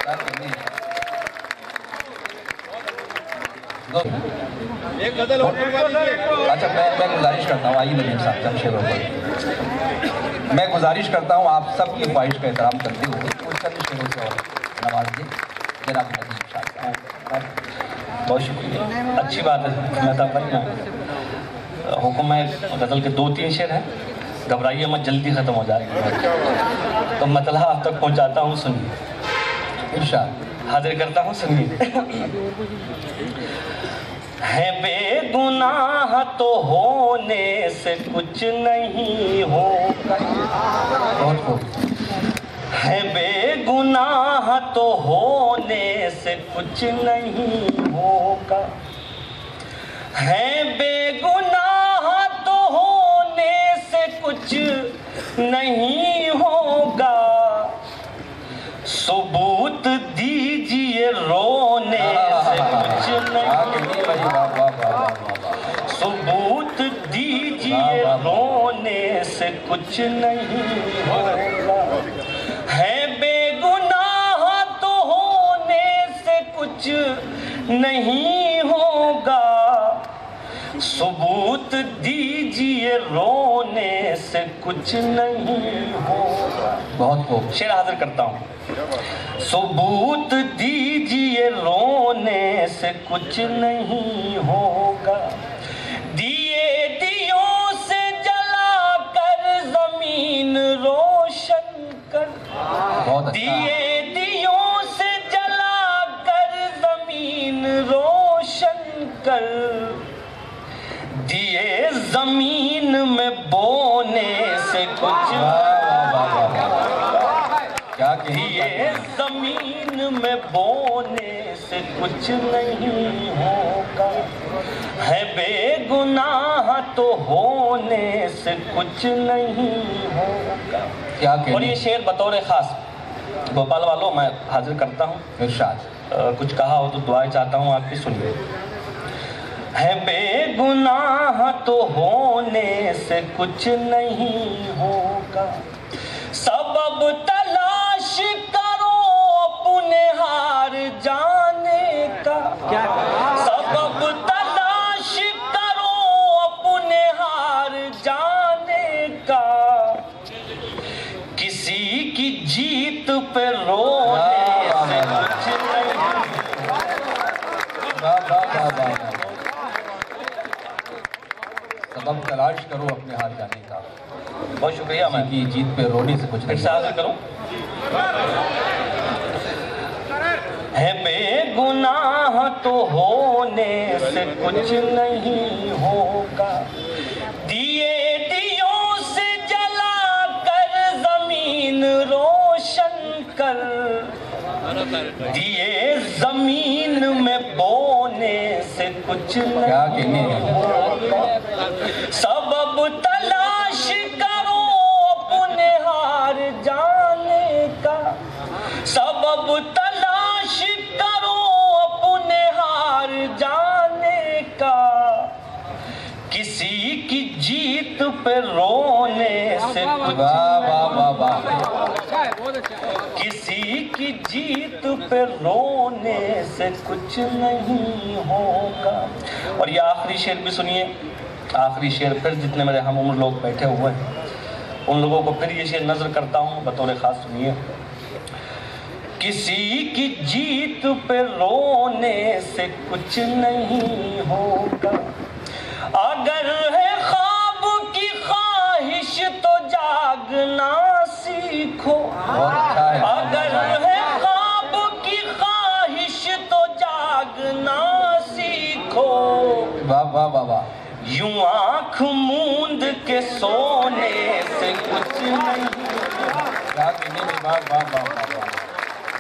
एक गजल और अच्छा, मैं गुजारिश करता हूँ, आइए नदीम साहब चंद शेरों पर मैं गुजारिश करता हूँ आप सबकी ख्वाहिश का एहतराम करते हुए कुछ चंद शेरों से और नवाज दें जनाब नदीम साहब। बहुत शुक्रिया, अच्छी बात है। मेहताब भाई, मैं हुक्म है, गज़ल के 2-3 शेर हैं, घबराइए मत, जल्दी ख़त्म हो जाएगा। तो मतलब आप तक पहुँचाता हूँ, सुनिए। इरशाद हाजिर करता हूँ, सुनिए। है बेगुनाह तो होने से कुछ नहीं होगा, बहुत खूब। है बेगुनाह तो होने से कुछ नहीं होगा, है बेगुनाह तो होने से कुछ नहीं होगा, सबूत दीजिए रोने से कुछ नहीं, सबूत दीजिए रोने से कुछ नहीं होगा, है बेगुनाह तो होने से कुछ नहीं होगा, सबूत दीजिए रोने से कुछ नहीं होगा। बहुत खूब। शेर हाजिर करता हूँ। सबूत दीजिए रोने से कुछ नहीं होगा, दिए दियों से जला कर जमीन रोशन कर, बहुत अच्छा। दिए दियों से जला कर जमीन रोशन कर, दिए जमीन में बोने से कुछ, क्या दिए जमीन में बोने से कुछ नहीं होगा, है बेगुनाह तो होने से कुछ नहीं होगा। क्या और ये शेर बतौर खास भोपाल वालों मैं हाजिर करता हूँ। इरशाद। कुछ कहा हो तो दुआएं चाहता हूँ आपकी, सुनिए। है बेगुनाह तो होने से कुछ नहीं होगा, सबब तलाश करो अपने हार जाने का, सबब तलाश करो अपने हार जाने का, किसी की जीत पे रोने से कुछ नहीं, सबब तलाश करो अपने हार जाने का, बहुत शुक्रिया। मैं की जीत पे रोने से कुछ फिर नहीं। से हाजिर करूं। है बेगुनाह तो होने से कुछ नहीं होगा, दिए दियों से जला कर जमीन रोशन कर, दिए जमीन में बोने से कुछ नहीं होगा, सबब तलाश करो अपने हार जाने का, सबब तलाश करो अपने हार जाने का, किसी की जीत पे रोने से कुछ, किसी की जीत पे रोने से कुछ नहीं होगा। और ये आखिरी शेर भी सुनिए, आखिरी शेर। फिर जितने मेरे हम उम्र लोग बैठे हुए हैं उन लोगों को फिर ये शेर नजर करता हूँ, बतौर खास सुनिए। किसी की जीत पे रोने से कुछ नहीं होगा, अगर है ख्वाब की ख्वाहिश तो जागना सीखो, अगर है ख्वाब की ख्वाहिश तो जागना सीखो, वाह वाह वाह वाह। यूं आँख मूंद के सोने से कुछ नहीं। क्या कहने में, वाह वाह वाह वाह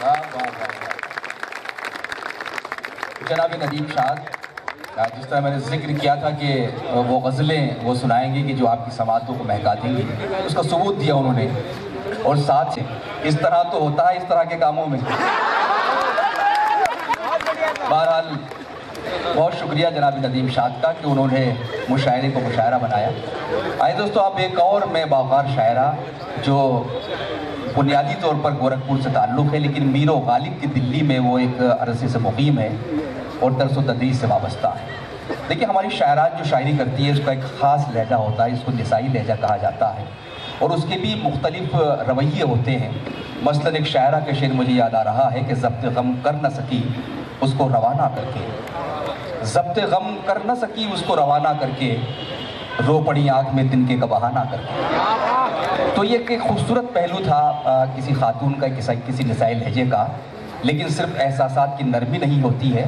वाह वाह वाह। जनाब नदीम साहब, जिस तरह मैंने जिक्र किया था कि वो गज़लें वो सुनाएंगे कि जो आपकी समातों को महका देंगी, उसका सबूत दिया उन्होंने। और साथ ही इस तरह तो होता है इस तरह के कामों में। बहरहाल बहुत शुक्रिया जनाब नदीम शाद का कि उन्होंने मुशायरे को मुशायरा बनाया। आइए दोस्तों, अब एक और मैं बावकार शायरा जो बुनियादी तौर पर गोरखपुर से ताल्लुक़ है, लेकिन मीर व गालिब की दिल्ली में वो एक अरसे से मुकीम है और दरस व तदरीस से वाबस्ता है। देखिए, हमारी शायरात जो शायरी करती है उसका एक ख़ास लहजा होता है, इसको निसाई लहजा कहा जाता है, और उसके भी मुख्तलिफ रवैये होते हैं। मसलन एक शायरा का शेर मुझे याद आ रहा है कि ज़ब्त गम कर न सकी उसको रवाना करके, ज़ब्त गम कर न सकी उसको रवाना करके, रो पड़ी आँख में तिनके का बहाना करके। तो ये एक खूबसूरत पहलू था किसी खातून का, किसी निसाई लहजे का। लेकिन सिर्फ एहसासात की नरमी नहीं होती है,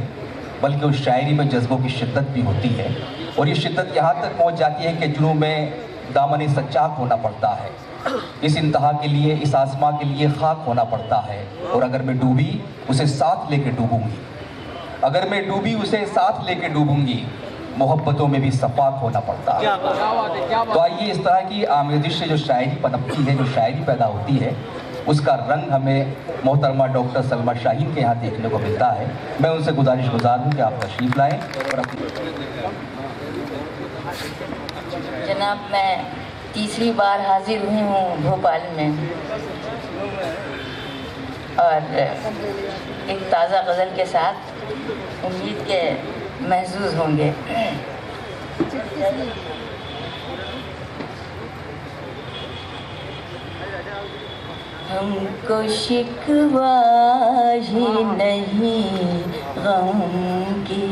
बल्कि उस शायरी में जज्बों की शिद्दत भी होती है, और ये शिद्दत यहाँ तक पहुँच जाती है कि जुनून में दामन सच्चाक होना पड़ता है। इस इंतहा के लिए, इस आसमां के लिए खाक होना पड़ता है, और अगर मैं डूबी उसे साथ लेके डूबूंगी, अगर मैं डूबी उसे साथ लेके डूबूंगी, मोहब्बतों में भी सफाक होना पड़ता है। तो आइए, इस तरह की आमेजिश से जो शायरी पनपती है, जो शायरी पैदा होती है, उसका रंग हमें मोहतरमा डॉक्टर सलमा शाहीन के यहाँ देखने को मिलता है। मैं उनसे गुजारिश हूँ कि आप तशरीफ़ लाएँ और जनाब, मैं तीसरी बार हाजिर हुई हूँ भोपाल में, और एक ताज़ा गज़ल के साथ। उम्मीद के महसूस होंगे। हमको शिकवा ही नहीं गम की,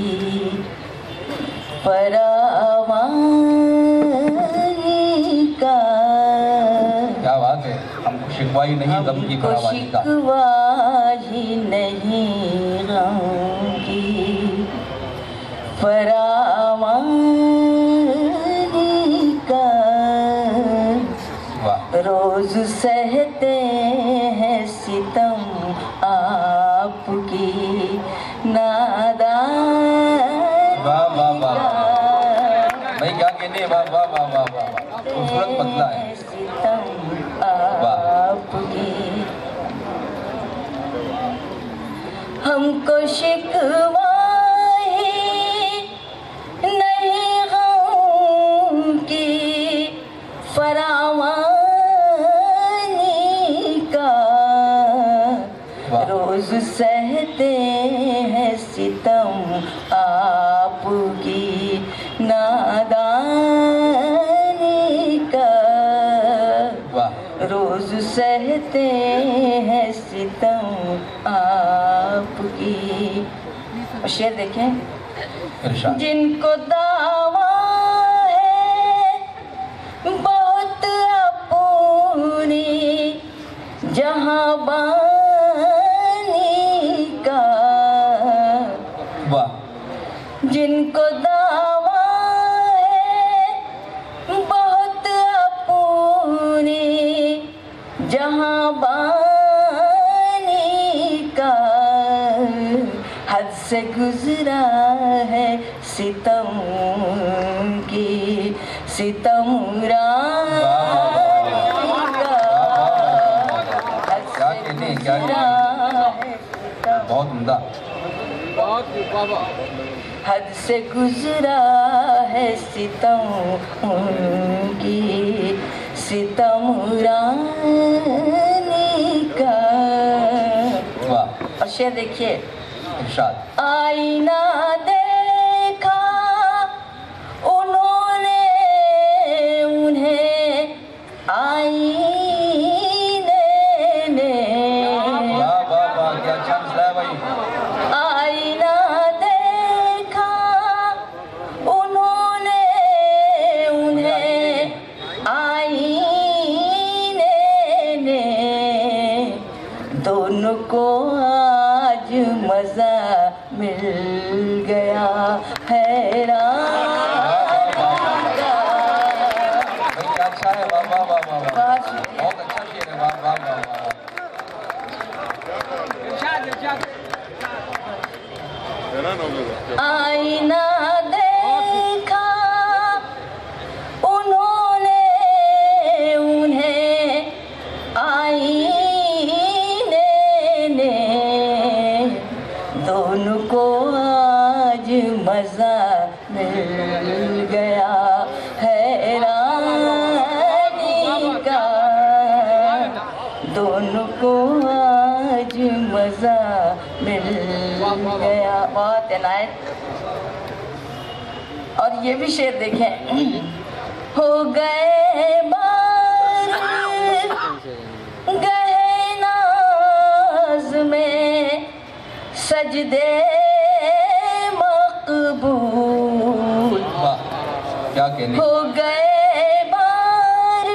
फरावानी का। क्या बात है, हमको शिकवा ही नहीं गम की, फरावानी का। शिकवा ही नहीं गम की, फरावानी का। रोज सहते हैं सितम आपकी नादान। वाह वाह वाह, भाई क्या कहने, वाह वाह वाह वाह वाह, खूबसूरत बदला है। सितम आपकी, हमको शिकवा नहीं गम की, फरावानी का। रोज सहते हैं सितम आपकी नादानी का। रोज सहते हैं सितम आपकी। और शेर देखें, जिनको दावा है बहुत अपनी जहां का। जिनको दावा है बहुत अपनी जहां का। हद से गुजरा है सितम की, सितमरानी का। क्या कहने, क्या बहुत उम्दा। हद से गुजरा है सितम की, सितमरानी का। और शेर देखिए, आईना देखा उन्होंने, उन्हें आईने ने। वाह वाह वाह, क्या अच्छा मसला है भाई। आईना देखा उन्होंने, उन्हें आईने ने। दोनों को आज मजा मिल गया, हैरान का। भाई क्या अच्छा है, वाह वाह वाह वाह, बहुत अच्छा शेर है, वाह वाह वाह वाह। आईना देखा उन्होंने, उन्हें आईने ने। दोनों को आज मजा मिल गया, हैरानी का दोनों को आज मजा मिल गया। बहुत इनायत। और ये भी शेर देखें, हो गए बार गए नाज में सजदे मकबूल, क्या कहने, हो गए बार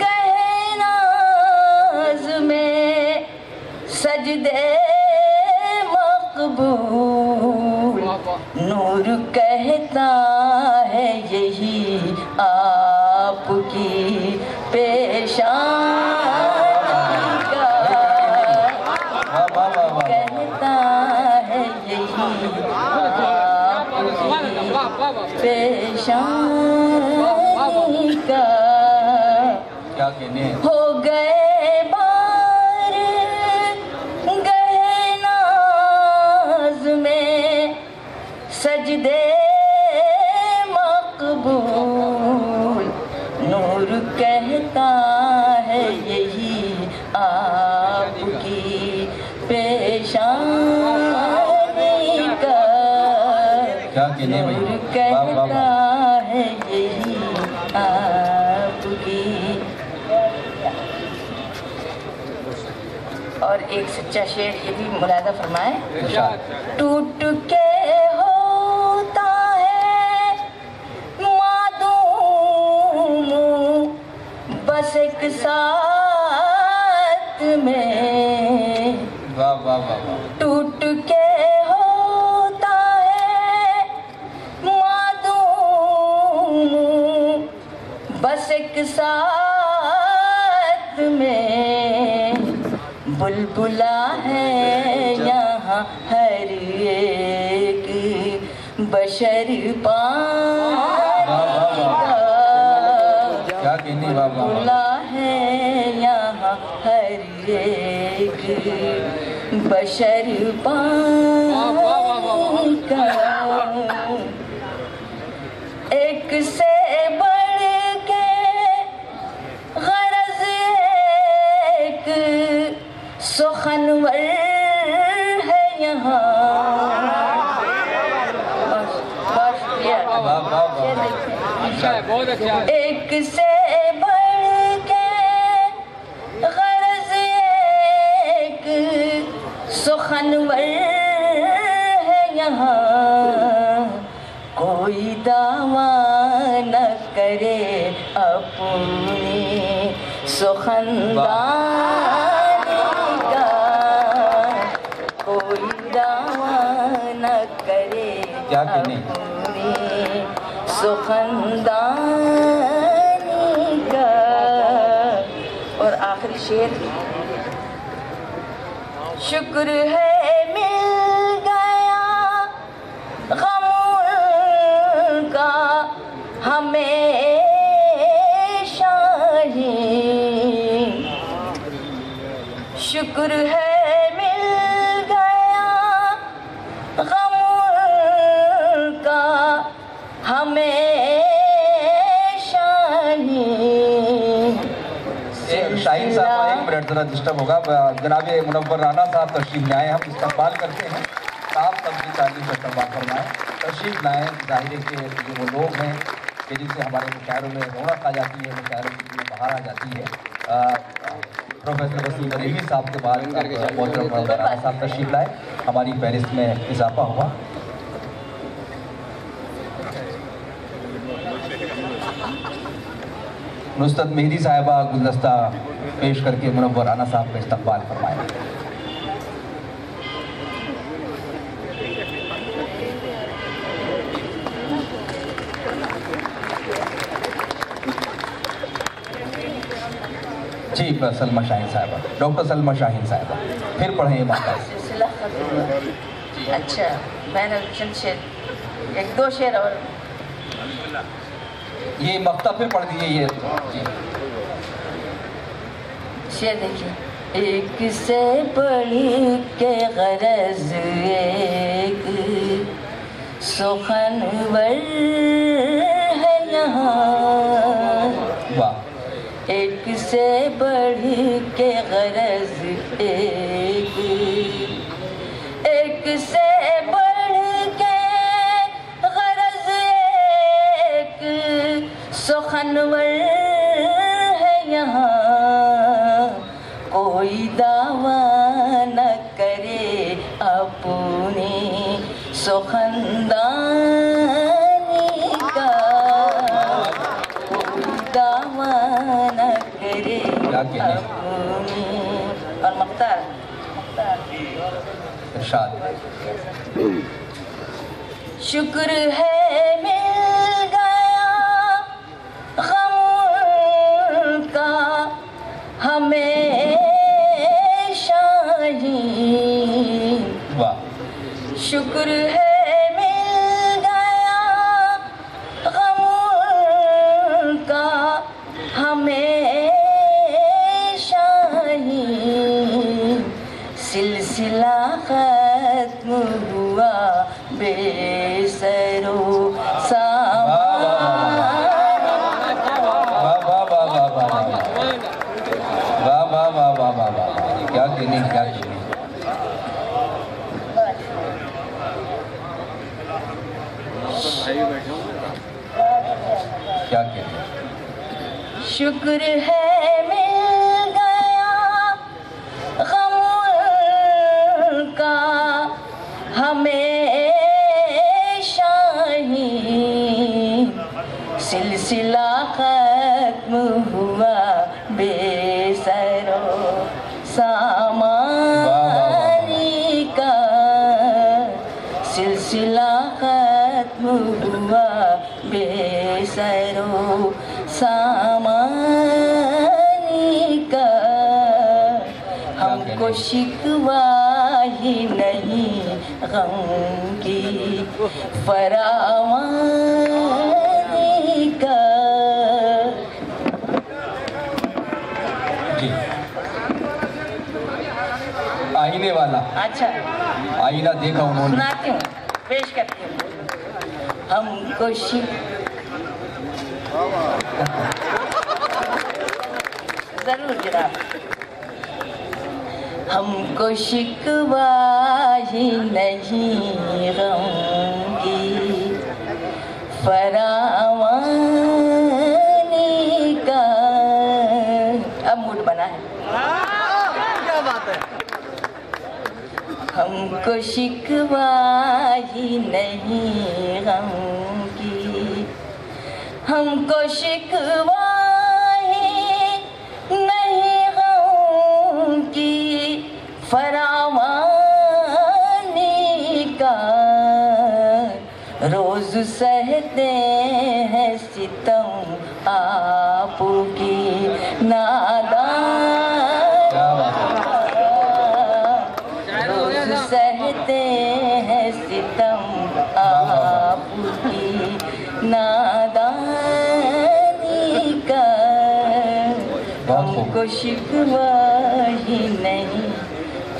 गए नाज में सजदे मकबूल, नूर कहता है यही आपकी पेशानी का, कहता है यही आपकी पेशानी का। क्या कहने, हो गए बार गए नाज में सजदे मकबूल, नूर कहता है यही आपकी पेशानी का, क्या कहने भाई, नूर कहता है यही आपकी। और एक सच्चा शेर ये भी मुलादा फरमाए, टूट के होता है मादूम बस एक साथ में, वाह वाह वाह वाह, टूट के होता है मादूम बस एक साथ में, बुलबुला है यहाँ हर एक बशर पानी का, क्या कहने, वाह वाह वाह, बुलबुला है यहाँ हर एक बशर पानी का, एक से बढ़ के गरज एक सुखनवर है यहाँ। बहुत शुक्रिया। वाह वाह वाह, बहुत अच्छा है। एक से बढ़ के गरज एक सुखनवर है यहाँ, कोई दावा न करे अपनी सुखनदानी का, कोई दावा न करे क्या कहने, अपनी सुखनदानी का। और आखिरी शेर, शुक्र है मिल गया गम का हमें शाही, शुक्र है मिल गया गम का हमें शाही। शाहीन साहब एक मिनट जरा डिस्टर्ब होगा, जनाब मुनव्वर राना साहब तशरीफ लाए, हम इस्तकबाल करते हैं, साफ तबदील तालीम का इस्तकबाल फरमाएं, तशरीफ लाएँ। जाहिर है कि ये वो लोग हैं कि जिनसे हमारे मुशायरों में रौनक आ जाती है, मुशायरों में बहार आ जाती है। प्रोफेसर वसीम अलीमी साहब के बाद मोहतरम राना साहब तशरीफ लाए, हमारी फहरिस्त में इजाफा हुआ। नुसरत मेहदी साहिबा गुलदस्ता पेश करके मुनव्वर राना साहब का इस्तकबाल फरमाएं। जी सलमा शाहीन साहिबा, डॉक्टर सलमा शाहीन साहिबा फिर पढ़ें माता। सिलसिला खत्म हुआ। अच्छा, मैंने चंद शेर, एक दो शेर और ये मक्ता फिर पढ़ दीजिए ये जी। शेर देखिए, एक से बढ़ के गरज एक सुखनवर है यहाँ, वाह, एक से बढ़ के गरज एक से बढ़ के गरज एक, सुखनवर है यहाँ, कोई दावा न करे अपने सुखनदानी का, कोई दावा न करे अपने। और मख्तार इरशाद। शुक्र है मिल गया गम का हमेशा ही, वाह, शुक्र है मिल गया गम का हमेशा ही, सिलसिला खत्म हुआ बेसरो सामान। वाह वाह वाह वाह वाह वाह वाह वाह वाह वाह वाह वाह, क्या कहने, क्या कहने। क्या कहने। शुक्र है मिल गया गम का हमेशा ही, सिलसिला खत्म हुआ बेसरो सामानी का, सिलसिला खत्म हुआ बेसरो सामानी का, हमको शिकवा ही नहीं गम की फरावानी का। जी, आईने वाला, अच्छा आईना देखा उन्होंने। सुनाती हूँ, पेश करती हूँ। हमको जरूर जनाब। हमको शिकवा ही नहीं गम की फरावानी का। अब मूड बना है। क्या बात है। हमको शिकवा ही नहीं गम की, हमको शिकवा ही नहीं गम की फरावानी का। रोज सहते हैं सितम आपकी नादान, रोज सहते हैं सितम आपकी नादानी का। हमको शिकवा ही नहीं।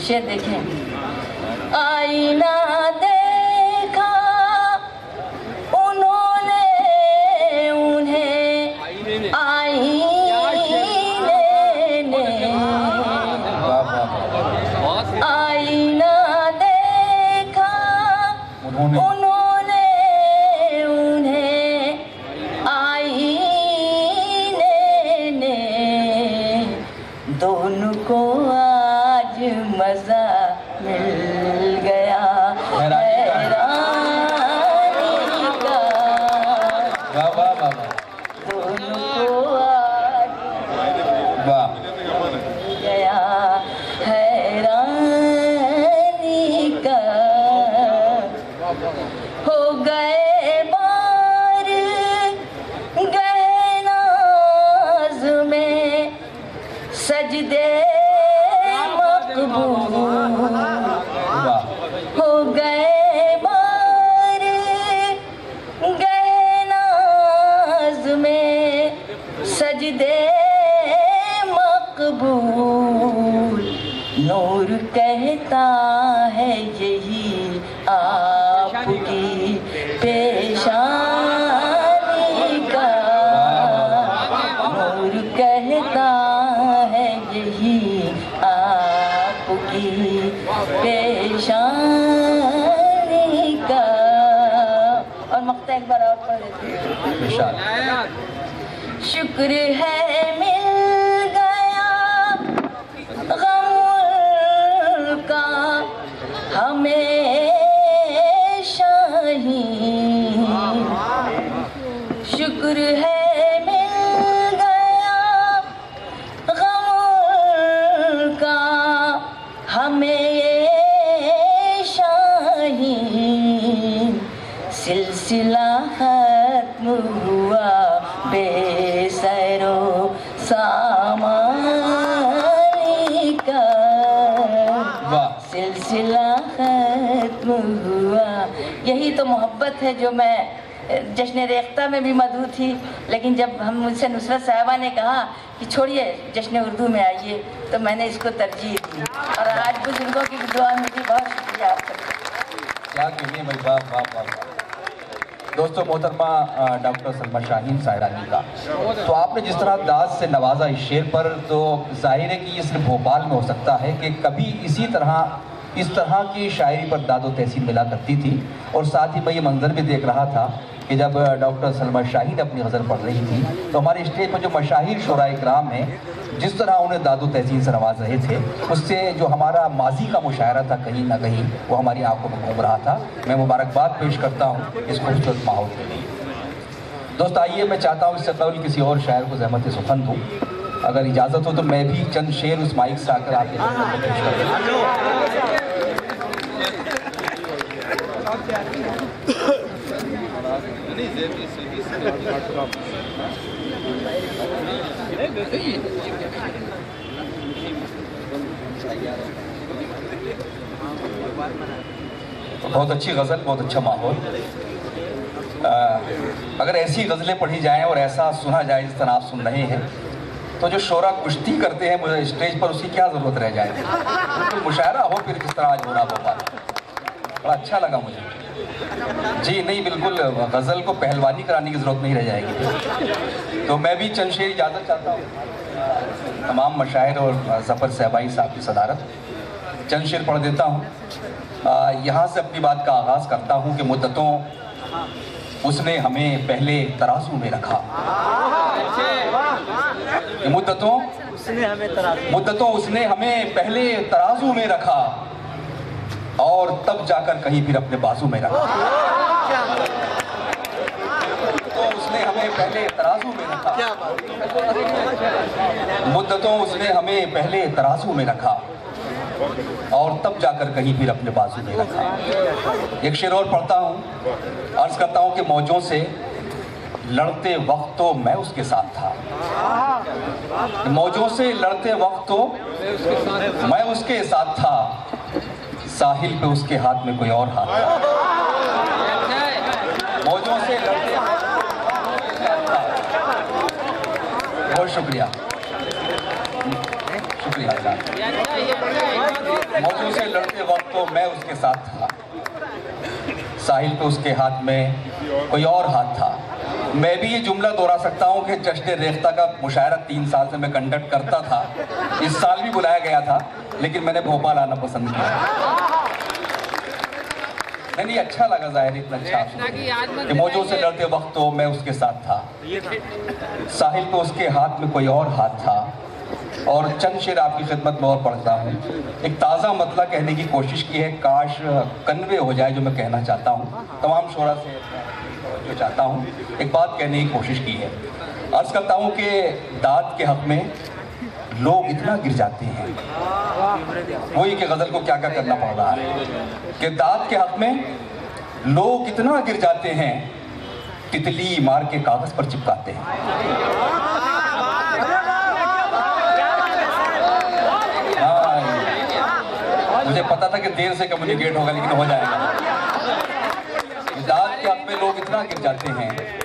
शेर देखें। आईना देखा उन्होंने, उन्हें आईने ने, आईना देखा उन्होंने, उन्हें आईने ने, दोनों को आज मजा मिल गया हैरानी का। दोनों को आज वाह, गया हैरानी का। हो गए बार गहनाज में सजदे मकबूल, हो गए बार गहनाज में सजदे मकबूल। नूर कहता है यही आपकी पेशानी का, नूर कहता है यही आपकी पेशानी का। और मक्ता एक बार और पढ़ देती हूँ। शुक्र है मिल गया गम का हमेशा ही, शुक्र है मिल गया गम का हमेशा ही, सिलसिला खत्म हुआ बेसरो सामानी का, सिलसिला खत्म हुआ। यही तो मोहब्बत है जो मैं जश्न रेख्ता में भी मधु थी, लेकिन जब हम मुझसे नुसरत साहिबा ने कहा कि छोड़िए जश्न उर्दू में आइए, तो मैंने इसको तरजीह दी। और आज बुजुर्गों की दुआ मिली। बहुत शुक्रिया आप सबका। क्या कहिए भाई, वाह वाह वाह। दोस्तों मोहतरमा डॉक्टर सलमा शाहीन सायरानी का, तो आपने जिस तरह दाद से नवाजा इस शेर पर, तो जाहिर है कि ये सिर्फ भोपाल में हो सकता है कि कभी इस तरह की शायरी पर दादो तहसीन मिला करती थी। और साथ ही मैं ये मंजर भी देख रहा था कि जब डॉक्टर सलमा शाहीन अपनी गज़ल पढ़ रही थी, तो हमारे स्टेज पर जो मशाहिर शुरा इकराम हैं, जिस तरह उन्हें दादो तहसीन से नवाज रहे थे, उससे जो हमारा माजी का मुशायरा था कहीं ना कहीं वो हमारी आंखों में घूम रहा था। मैं मुबारकबाद पेश करता हूँ इस खूबसूरत माहौल के लिए। दोस्त आइए, मैं चाहता हूँ इससे कबल किसी और शायर को ज़हमत सुखन दूँ, अगर इजाज़त हो तो मैं भी चंद शेर उस माइक से आकर आपके खिदमत में पेश कर दूँ। बहुत अच्छी गज़ल, बहुत अच्छा माहौल। अगर ऐसी गज़लें पढ़ी जाएं और ऐसा सुना जाए जिस तरह आप सुन रहे हैं, तो जो शोरा कुश्ती करते हैं मुझे स्टेज पर, उसकी क्या ज़रूरत रह जाए। तो मुशायरा हो फिर जिस तरह आज हो रहा भोपाल, बड़ा अच्छा लगा मुझे। जी नहीं, बिल्कुल गज़ल को पहलवानी कराने की ज़रूरत नहीं रह जाएगी। तो मैं भी चंद शेर इजाज़त चाहता हूँ तमाम मशायर और ज़फ़र सहबाई साहब की सदारत। चंद शेर पढ़ देता हूँ। यहाँ से अपनी बात का आगाज़ करता हूँ कि मुद्दतों उसने हमें पहले तराजू में रखा, मुद्दतों उसने हमें पहले तराजू में रखा, और तब जाकर कहीं फिर अपने बाजू में रखा। तो उसने हमें पहले तराजू में रखा, मुद्दतों उसने हमें पहले तराजू में रखा, और तब जाकर कहीं फिर अपने बाजू में रखा। एक शेर और पढ़ता हूँ, अर्ज करता हूँ कि मौजों से लड़ते वक्त तो मैं उसके साथ था, मौजों से लड़ते वक्त तो मैं उसके साथ था, साहिल पे उसके हाथ में कोई और हाथ था। मौजों से लड़ते बहुत शुक्रिया, शुक्रिया। मौजों से लड़ते वक्त तो मैं उसके साथ था, साहिल पे उसके हाथ में कोई और हाथ था। मैं भी ये जुमला दोहरा सकता हूँ कि जश्न रेख्ता का मुशायरा 3 साल से मैं कंडक्ट करता था। इस साल भी बुलाया गया था, लेकिन मैंने भोपाल आना पसंद किया। नहीं, अच्छा लगा ज़ाहिर, इतना अच्छा कि मौजों से लड़ते वक्त तो मैं उसके साथ था, साहिल पे उसके हाथ में कोई और हाथ था। और चंद शेर आपकी खिदमत में और पढ़ता हूँ। एक ताज़ा मतला कहने की कोशिश की है, काश कन्वे हो जाए जो मैं कहना चाहता हूँ। तमाम शोरा से जो चाहता हूँ, एक बात कहने की कोशिश की है। अर्ज़ करता हूँ कि दाद के हक़ में लोग इतना गिर जाते हैं, वही कि गज़ल को क्या क्या करना पड़ रहा है कि दाद के हक़ में लोग इतना गिर जाते हैं, तितली मार के कागज़ पर चिपकाते हैं। मुझे पता था कि देर से कम्युनिकेट होगा, लेकिन हो जाएगा। दाद के हक़ में लोग इतना गिर जाते हैं,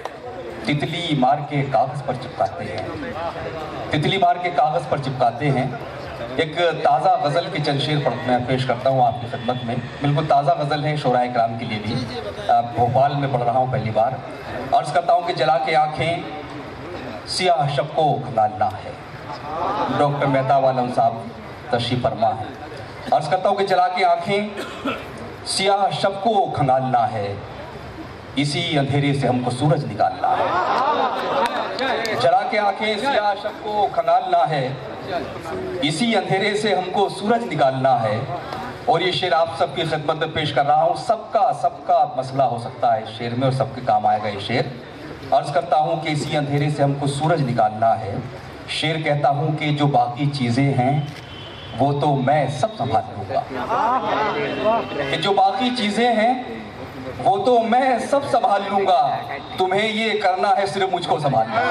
तितली मार के कागज़ पर चिपकाते हैं, तितली मार के कागज़ पर चिपकाते हैं, एक ताज़ा गज़ल की चंद शेर मैं पेश करता हूँ आपकी खिदमत में। बिल्कुल ताज़ा गज़ल है शोराए कराम के लिए भी। भोपाल में पढ़ रहा हूँ पहली बार। अर्ज़ करता हूँ कि जला के आँखें सियाह शब को खंगालना है। डॉक्टर मेहताब आलम साहब तशरीफ़ फरमा है। अर्ज़ करता हूँ कि जला के आँखें सियाह शब को खंगालना है, इसी अंधेरे से हमको सूरज निकालना है। जला के आँखें सियाह शब को खंगालना है, इसी अंधेरे से हमको सूरज निकालना है। और ये शेर आप सबकी खिदमत में पेश कर रहा हूँ। सबका मसला हो सकता है इस शेर में और सबके काम आएगा ये शेर। अर्ज़ करता हूँ कि इसी अंधेरे से हमको सूरज निकालना है। शेर कहता हूँ कि जो बाकी चीज़ें हैं वो तो मैं सब संभाल लूँगा। कि जो बाकी चीज़ें हैं वो तो मैं सब संभाल लूँगा, तुम्हें ये करना है सिर्फ मुझको संभालना।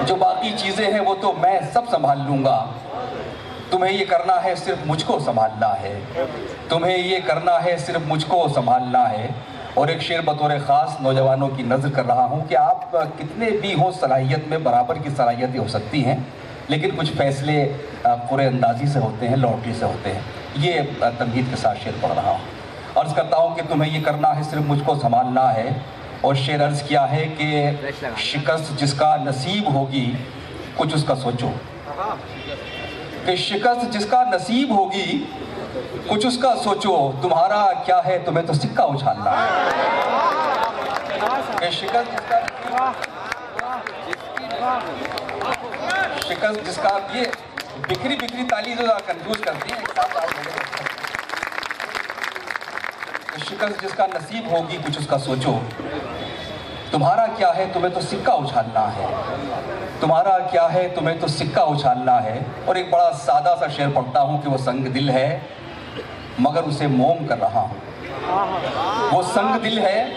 जो बाकी चीज़ें हैं वो तो मैं सब संभाल लूँगा, तुम्हें ये करना है सिर्फ मुझको संभालना है। तुम्हें ये करना है सिर्फ मुझको संभालना है। और एक शेर बतौर ख़ास नौजवानों की नज़र कर रहा हूँ कि आप कितने भी हों सलाहियत में, बराबर की सलाहियतें हो सकती हैं, लेकिन कुछ फ़ैसले पूरे अंदाजी से होते हैं, लॉटरी से होते हैं। ये तमहीद के साथ शेर पढ़ रहा हूँ। अर्ज़ करता हूँ कि तुम्हें ये करना है सिर्फ मुझको संभालना है। और शेर अर्ज़ किया है कि शिकस्त जिसका नसीब होगी कुछ उसका सोचो। कि शिकस्त जिसका नसीब होगी कुछ उसका सोचो, तुम्हारा क्या है तुम्हें तो सिक्का उछालना है। कि शिकस्त जिसका ये बिखरी ताली जो कंफ्यूज करती है। शिकस्त जिसका नसीब होगी कुछ उसका सोचो, तुम्हारा क्या है तुम्हें तो सिक्का उछालना है। तुम्हारा क्या है तुम्हें तो सिक्का उछालना है। और एक बड़ा सादा सा शेर पढ़ता हूँ कि वो संग दिल है मगर उसे मोम कर रहा हूँ। वो संग दिल है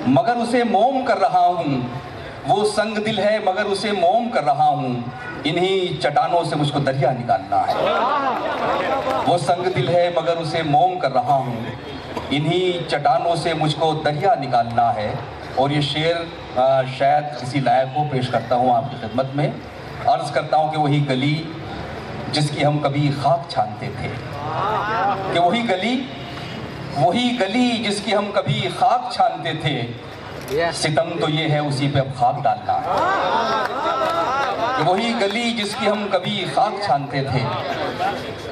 मगर उसे मोम कर रहा हूँ। वो संग दिल है मगर उसे मोम कर रहा हूँ, इन्हीं चट्टानों से मुझको दरिया निकालना है। वो संग दिल है मगर उसे मोम कर रहा हूँ, इन्हीं चट्टानों से मुझको दरिया निकालना है। और ये शेर शायद किसी लायक को पेश करता हूँ आपकी खिदमत में। अर्ज़ करता हूँ कि वही गली जिसकी हम कभी खाक छानते थे। कि वही गली जिसकी हम कभी खाक छानते थे, सितम तो ये है उसी पे अब खाक डालना है। वही गली जिसकी हम कभी खाक छानते थे,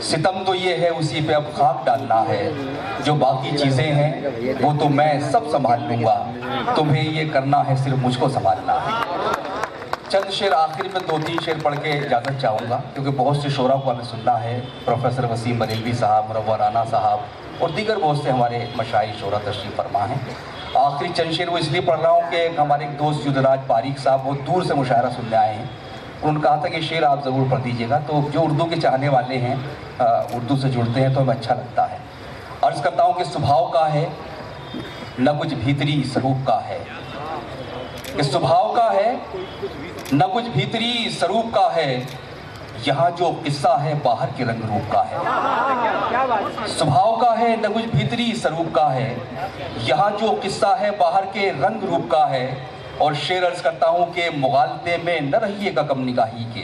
सितम तो ये है उसी पे अब खाक डालना है। जो बाकी चीज़ें हैं वो तो मैं सब संभाल लूँगा, तुम्हें ये करना है सिर्फ मुझको संभालना है। चंद शेर आखिर में 2-3 शेर पढ़ के इजाज़त चाहूँगा, क्योंकि बहुत से शोरा को हमें सुनना है। प्रोफेसर वसीम बरेलवी साहब, मुनव्वर राना साहब और दीगर बहुत से हमारे मशाइख शोरा तशरीफ़ फरमा हैं। आखिरी चंद शेर वो इसलिए पढ़ रहा हूँ कि हमारे एक दोस्त युद्धराज पारीक साहब बहुत दूर से मुशायरा सुनने आए हैं। उन्होंने कहा था कि शेर आप ज़रूर पढ़ दीजिएगा। तो जो उर्दू के चाहने वाले हैं, उर्दू से जुड़ते हैं, तो हमें अच्छा लगता है। अर्ज़ करता हूँ कि स्वभाव का है न कुछ भीतरी स्वरूप का है। कि स्वभाव का है न कुछ भीतरी स्वरूप का है, यहाँ जो किस्सा है बाहर के रंग रूप का है। स्वभाव का है न कुछ भीतरी स्वरूप का है, यहाँ जो किस्सा है बाहर के रंग रूप का है। और शेर अर्ज करता हूँ कि मुगालते में न रहिएगा कम निगाही के,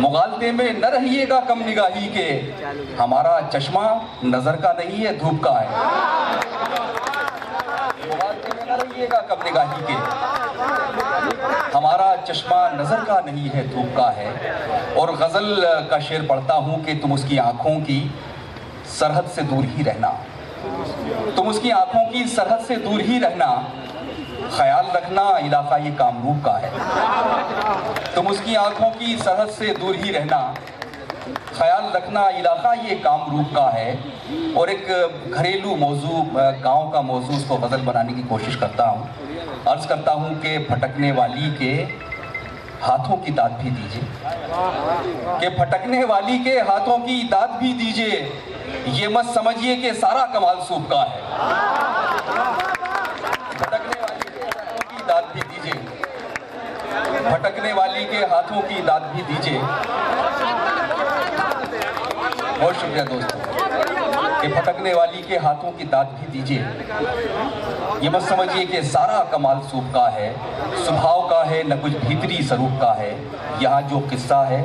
मुगालते में न रहिएगा कम निगाही के, हमारा चश्मा नजर का नहीं है धूप का है। मुगालते में न रहिएगा कम निगाही के, हमारा चश्मा नजर का नहीं है धूप का है। और गजल का शेर पढ़ता हूँ कि तुम उसकी आंखों की सरहद से दूर ही रहना, तुम उसकी आंखों की सरहद से दूर ही रहना, ख्याल रखना इलाका ये कामरूप का है। तुम उसकी आंखों की सरहद से दूर ही रहना, ख्याल रखना इलाका ये कामरूप का है। और एक घरेलू मौजू, गांव का मौजू, उसको गज़ल बनाने की कोशिश करता हूँ। अर्ज़ करता हूँ कि भटकने वाली के हाथों की दाद भी दीजिए, कि भटकने वाली के हाथों की दाद भी दीजिए, ये मत समझिए कि सारा कमाल सूप का है। भटकने वाली के हाथों की दाद भी दीजिए, भटकने वाली के हाथों की दाद भी दीजिए। बहुत शुक्रिया दोस्तों। कि भटकने वाली के हाथों की दाद भी दीजिए। ये मत समझिए कि सारा कमाल सूप का है, स्वभाव का है, न कुछ भीतरी स्वरूप का है। यहाँ जो किस्सा है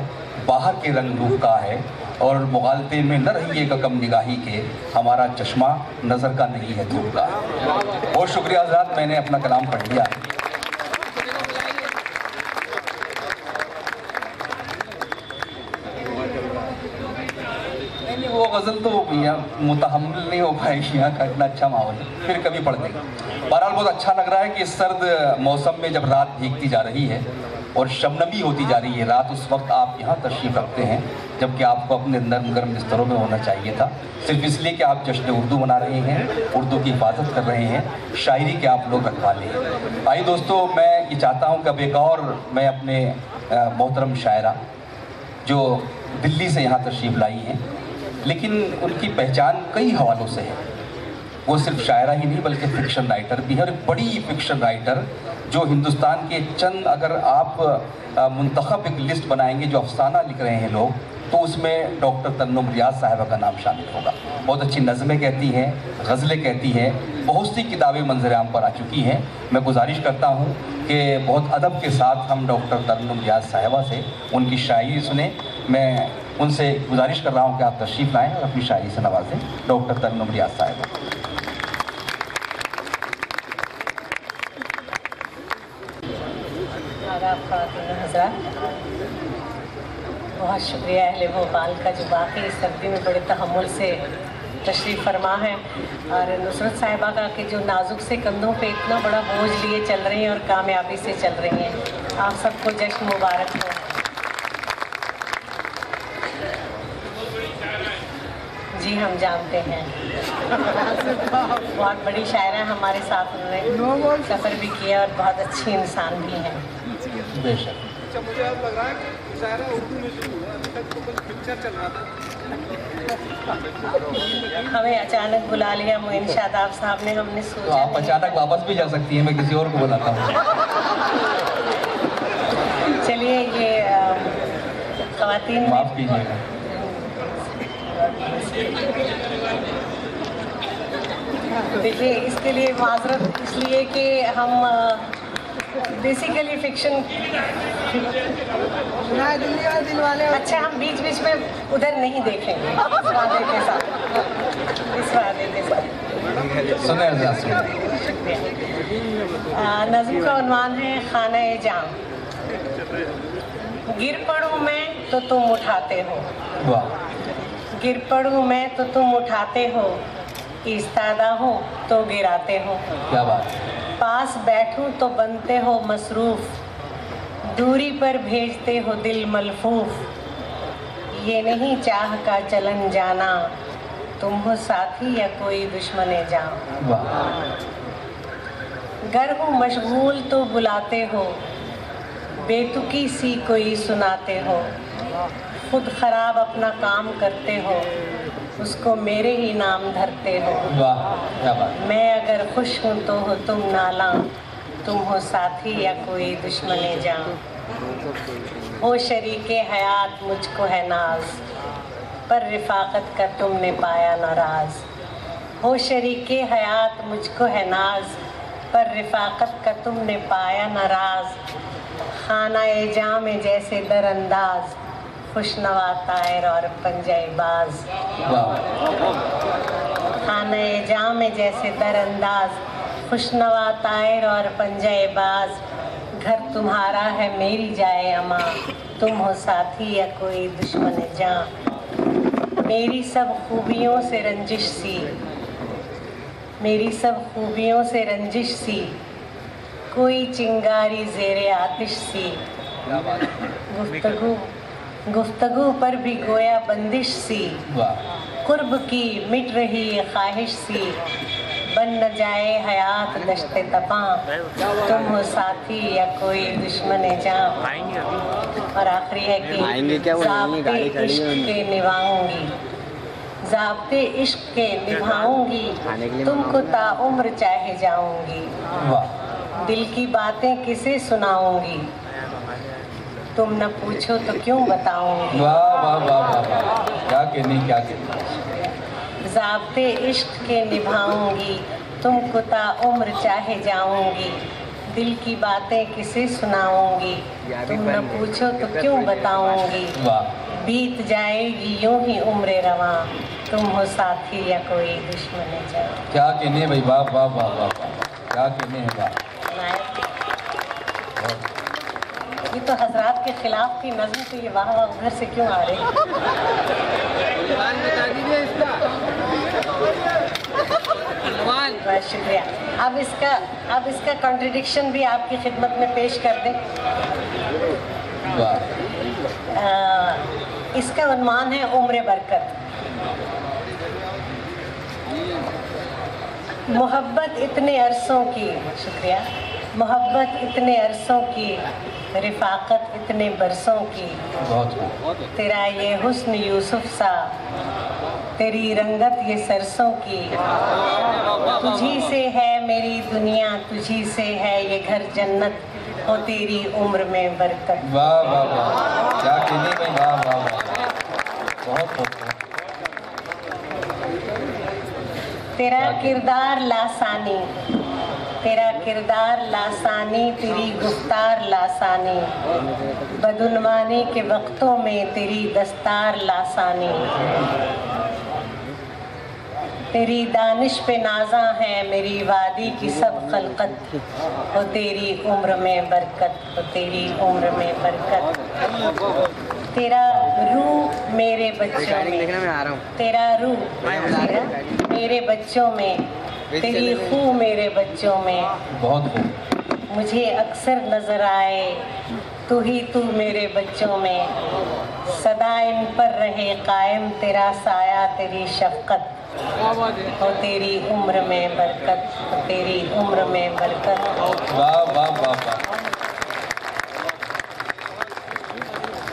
बाहर के रंग रूप का है, और मुगालते में न रहिएगा कम निगाही के, हमारा चश्मा नज़र का नहीं है धूप का। बहुत शुक्रिया हज़रात, मैंने अपना कलाम पढ़ लिया। नहीं वो गज़ल तो मुतहम्मिल नहीं हो पाएगी, यहाँ का इतना अच्छा माहौल है, फिर कभी पढ़ देंगे। बहरहाल बहुत अच्छा लग रहा है कि इस सर्द मौसम में जब रात भीगती जा रही है और शबनमी होती जा रही है रात, उस वक्त आप यहाँ तशरीफ़ रखते हैं जबकि आपको अपने नरम गर्म बिस्तरों में होना चाहिए था, सिर्फ इसलिए कि आप जश्न उर्दू मना रहे हैं, उर्दू की हिफाजत कर रहे हैं, शायरी के आप लोग रखवा लें। आइए दोस्तों, मैं ये चाहता हूँ कि अब एक और मैं अपने मोहतरम शायरा जो दिल्ली से यहाँ तशरीफ़ लाई हैं, लेकिन उनकी पहचान कई हवालों से है। वो सिर्फ शायरा ही नहीं बल्कि फ़िक्शन राइटर भी है, और एक बड़ी फ़िक्शन राइटर जो हिंदुस्तान के चंद, अगर आप मुंतखब एक लिस्ट बनाएंगे जो अफसाना लिख रहे हैं लोग, तो उसमें डॉक्टर तन्नुम रियाज साहिबा का नाम शामिल होगा। बहुत अच्छी नज़में कहती हैं, गज़लें कहती हैं, बहुत सी किताबें मंजर-ए-आम पर आ चुकी हैं। मैं गुजारिश करता हूँ कि बहुत अदब के साथ हम डॉक्टर तन्नुम रियाज साहिबा से उनकी शायरी सुने। मैं उनसे गुजारिश कर रहा हूँ कि आप तशरीफ़ लाएँ और अपनी शायरी से नवाजें। डॉक्टर तन्नुम रियाज साहिबा। बहुत शुक्रिया अहले भोपाल का जो बाकी इस सर्दी में बड़े तहम्मुल से तशरीफ़ फरमा है, और नुसरत साहिबा का कि जो नाजुक से कंधों पे इतना बड़ा बोझ लिए चल रही हैं और कामयाबी से चल रही हैं। आप सबको जश्न मुबारक हो। जी हम जानते हैं, बहुत बड़ी शायरा हमारे साथ उन्होंने सफ़र भी किया और बहुत अच्छी इंसान भी हैं। बेशक। मुझे अब लग रहा है कि शायरा उर्दू में शुरू हुआ, अभी तक तो कुछ पिक्चर चल रहा था। हमें अचानक बुला लिया मोइन शादाब साहब ने, हमने सोचा तो आप अचानक वापस भी जा सकती हैं, मैं किसी और को बुलाता हूँ। चलिए ये ख़वातीन माफ़ कीजिएगा। देखिए इसके लिए माजरत इसलिए कि हम बेसिकली फिक्शन दिल्ली वाले दिल वाले। अच्छा, हम बीच बीच में उधर नहीं देखेंगे इस वादे के साथ, इस वादे के साथ। सुने नज़्म का उन्वान है खाना-ए जाम। गिर पड़ूं मैं तो तुम उठाते हो, वाह। गिर पड़ूं मैं तो तुम उठाते हो, इस्तादा हूँ तो गिराते हो। क्या बात। पास बैठूं तो बनते हो मसरूफ़, दूरी पर भेजते हो दिल मलफूफ। ये नहीं चाह का चलन जाना, तुम हो साथी या कोई दुश्मने जान। वाह। गर हूँ मशगूल तो बुलाते हो, बेतुकी सी कोई सुनाते हो। खुद खराब अपना काम करते हो, उसको मेरे ही नाम धरते हो। वाह क्या बात। मैं अगर खुश हूँ तो हो तुम नाला, तुम हो साथी या कोई दुश्मने जान। हो शरीके हयात मुझको है नाज, पर रिफाकत का तुमने पाया नाराज। हो शरीके हयात मुझको है नाज, पर रिफाकत का तुमने पाया नाराज। खाना-ए जाम में जैसे दरअंदाज, खुशनवा तायर और पंजाई बाज। खाना-ए जाम में जैसे दरअंदाज, खुशनवा तायर और पंजाई बाज। घर तुम्हारा है मेरी जाए अमा, तुम हो साथी या कोई दुश्मन जान। मेरी सब खूबियों से रंजिश सी, मेरी सब खूबियों से रंजिश सी, कोई चिंगारी ज़ेरे आतिश सी। गुफ्तगू पर भी गोया बंदिश सी, कुर्ब की मिट रही ख्वाहिश सी। बन न जाए हयात दश्ते तपा, तुम हो साथी या कोई दुश्मन जान। और आखिरी है कि ज़ाब्ते इश्क के निभाऊंगी, ज़ाब्ते इश्क के निभाऊंगी, तुमको ताउम्र चाहे जाऊंगी। दिल की बातें किसे सुनाऊंगी, तुम न पूछो तो क्यों बताऊंगी। वाह वाह वाह वाह, क्या कहने क्या कहने। ज़ाब्ते इश्क के निभाऊंगी, तुमको ता उम्र चाहे जाऊंगी, दिल की बातें किसे सुनाऊंगी, तुम न पूछो तो क्यों बताऊंगी, बीत जाएगी यूं ही उम्र रवां, तुम हो साथी या कोई दुश्मन जान। क्या कहने भाई, वाह वाह वाह वाह, क्या कहने हैं वाह। ये तो हजरात के खिलाफ की नज़म, तो ये वाह वाह उधर से क्यों आ रही है? बहुत शुक्रिया। अब इसका कॉन्ट्रडिक्शन भी आपकी खिदमत में पेश कर दें। इसका उन्वान है उम्र बरकत। मोहब्बत इतने अरसों की, शुक्रिया, मोहब्बत इतने अरसों की, रिफाकत इतने बरसों की, तेरा ये हुस्न यूसुफ सा, तेरी रंगत ये सरसों की, तुझी से है मेरी दुनिया, तुझी से है ये घर जन्नत, हो तेरी उम्र में बरकत। वाह वाह वाह, क्या कहने में, वाह वाह वाह, बहुत बहुत। तेरा किरदार लासानी, तेरा किरदार लासानी, तेरी गुफ्तार लासानी, बदुनवानी के वक्तों में तेरी दस्तार लासानी, तेरी दानिश पे नाजा है मेरी वादी की सब खलकत, हो तेरी उम्र में बरकत, हो तेरी उम्र में बरकत। तेरा रूह मेरे बच्चों में, तेरा रूह मेरे बच्चों में, तेरी खूह मेरे बच्चों में, बहुत खूब। मुझे अक्सर नजर आए तू ही तू मेरे बच्चों में, सदा इन पर रहे कायम तेरा साया तेरी शफकत, हो तेरी उम्र में बरकत, हो तेरी उम्र में बरकत। वाह वाह वाह वाह।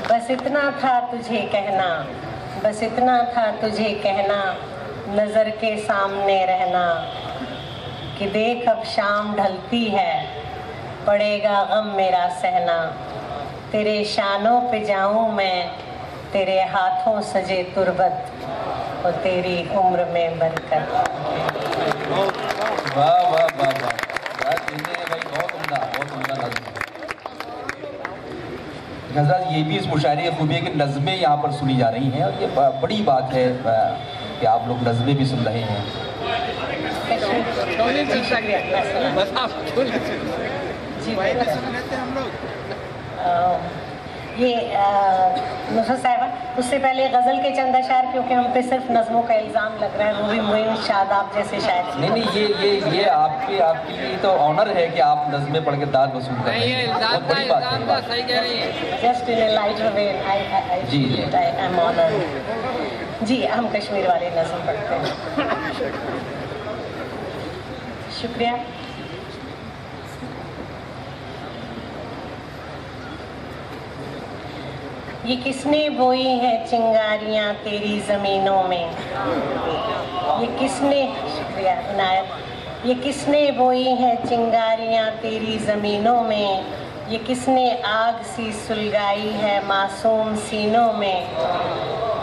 बस इतना था तुझे कहना, बस इतना था तुझे कहना, नज़र के सामने रहना, कि देख अब शाम ढलती है, पड़ेगा गम मेरा सहना, तेरे शानों पे जाऊं मैं, तेरे हाथों सजे तुरबत, और तेरी उम्र में बरकत। वाह वाह वाह वाह, भाई बहुत उम्दा, बहुत उम्दा नज़्म। हज़रत ये भी इस मुशायरे की खूबी है कि नज़में यहाँ पर सुनी जा रही हैं, और ये बड़ी बात है कि आप लोग नज़में भी सुन रहे हैं। ये नुसरत साहिबा, उससे पहले गज़ल के चंद अशार, क्योंकि हम पे सिर्फ नज़मों का इल्ज़ाम लग रहा है, वो भी मुइन शादाब जैसे शायद। नहीं, ये आपके लिए तो ऑनर है कि आप नज़में पढ़ के दाद वसूल कर रहे हैं, बहुत बड़ी बात है। सही कह रही है। Just in a lighter way, I am honoured. जी, हम कश्मीर वाले नज़म पढ़ते हैं। शुक्रिया। ये किसने बोई हैं चिंगारियाँ तेरी ज़मीनों में, ये किसने, शुक्रिया इनायत, ये किसने बोई हैं चिंगारियाँ तेरी ज़मीनों में, ये किसने आग सी सुलगाई है मासूम सीनों में,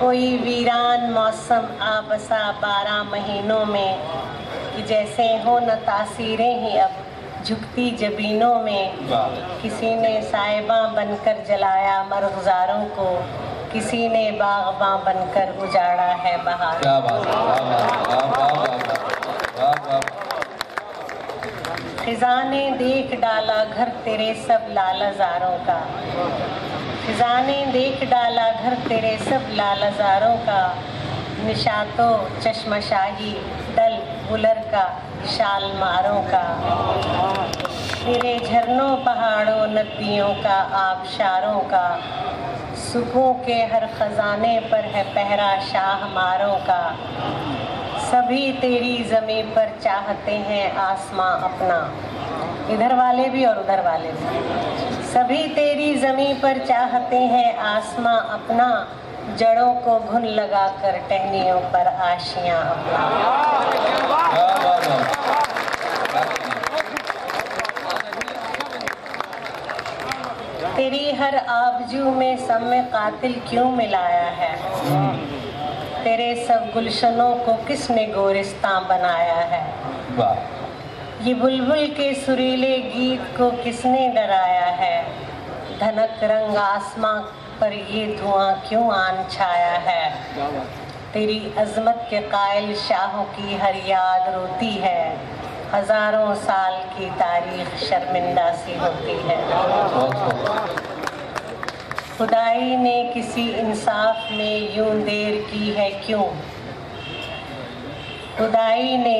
कोई वीरान मौसम आ बसा 12 महीनों में, कि जैसे हो न तासीरें ही अब झुकती जबीनों में, किसी ने साहिबा बनकर जलाया मरग़ज़ारों को, किसी ने बाग़बां बनकर उजाड़ा है बहार। क्या बात है। ख़िज़ा ने देख डाला घर तेरे सब लालज़ारों का, ख़िज़ा ने देख डाला घर तेरे सब लालज़ारों का, निशातो चश्मशाही डल बुलर का शाल मारों का, तेरे झरनों पहाड़ों नदियों का आबशारों का, सुखों के हर खजाने पर है पहरा शाह मारों का, सभी तेरी ज़मीं पर चाहते हैं आसमां अपना, इधर वाले भी और उधर वाले भी, सभी तेरी ज़मीं पर चाहते हैं आसमां अपना, जड़ों को घुन लगा कर टहनियों पर आशियां अपना। तेरी हर आबजू में सब में कातिल क्यों मिलाया है, तेरे सब गुलशनों को किसने गोरिस्तां बनाया है? वाह। ये बुलबुल के सुरीले गीत को किसने डराया है? धनक रंग आसमां पर ये धुआं क्यों आन छाया है? तेरी अजमत के कायल शाहों की हर याद रोती है, हजारों साल की तारीख शर्मिंदा सी होती है। खुदाई ने किसी इंसाफ में यूं देर की है क्यों? खुदाई ने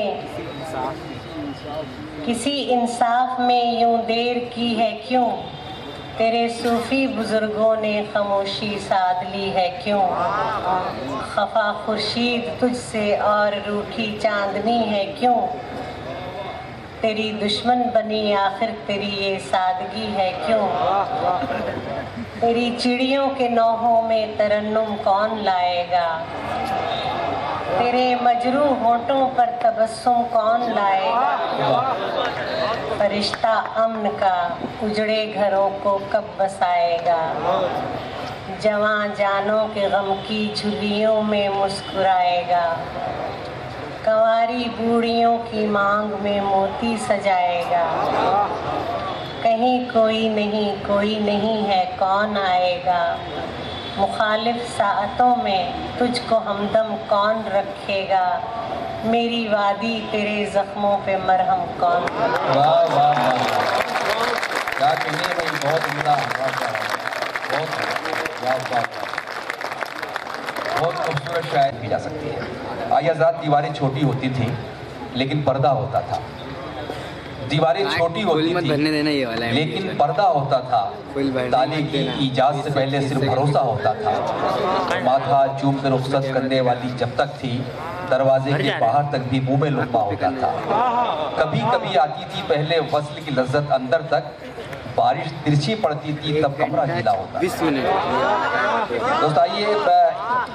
किसी इंसाफ में यूं देर की है क्यों? तेरे सूफी बुजुर्गों ने खामोशी साध ली है क्यों? खफा खुर्शीद तुझसे और रूठी चांदनी है क्यों? तेरी दुश्मन बनी आखिर तेरी ये सादगी है क्यों? तेरी चिड़ियों के नौहों में तरन्नुम कौन लाएगा? तेरे मजरू होठों पर तबस्सुम कौन लाएगा? फरिश्ता अमन का उजड़े घरों को कब बसाएगा? जवां जानों के गम की झुर्रियों में मुस्कुराएगा? कंवारी बूढ़ियों की मांग में मोती सजाएगा? कहीं कोई नहीं है, कौन आएगा? मुखालिफ साअतों में तुझको हमदम कौन रखेगा? मेरी वादी तेरे जख्मों पे मरहम कौन? वाह वाह वाह, क्या कहने भाई, बहुत उम्दा, बहुत खूबसूरत शायद की जा सकती है। आयाजाद दीवारें छोटी होती थी लेकिन पर्दा होता था। दीवारें छोटी होती थी लेकिन पर्दा होता था। ताले की इजाज़त से पहले सिर्फ भरोसा होता था। माथा चूम कर रुखसत करने वाली जब तक थी, दरवाजे के बाहर तक भी मुंह में लुम्बा होता था। कभी कभी आती थी पहले वस्ल की लज्जत अंदर तक, बारिश तिरछी पड़ती थी तब कमरा गीला होता। दोस्त आइए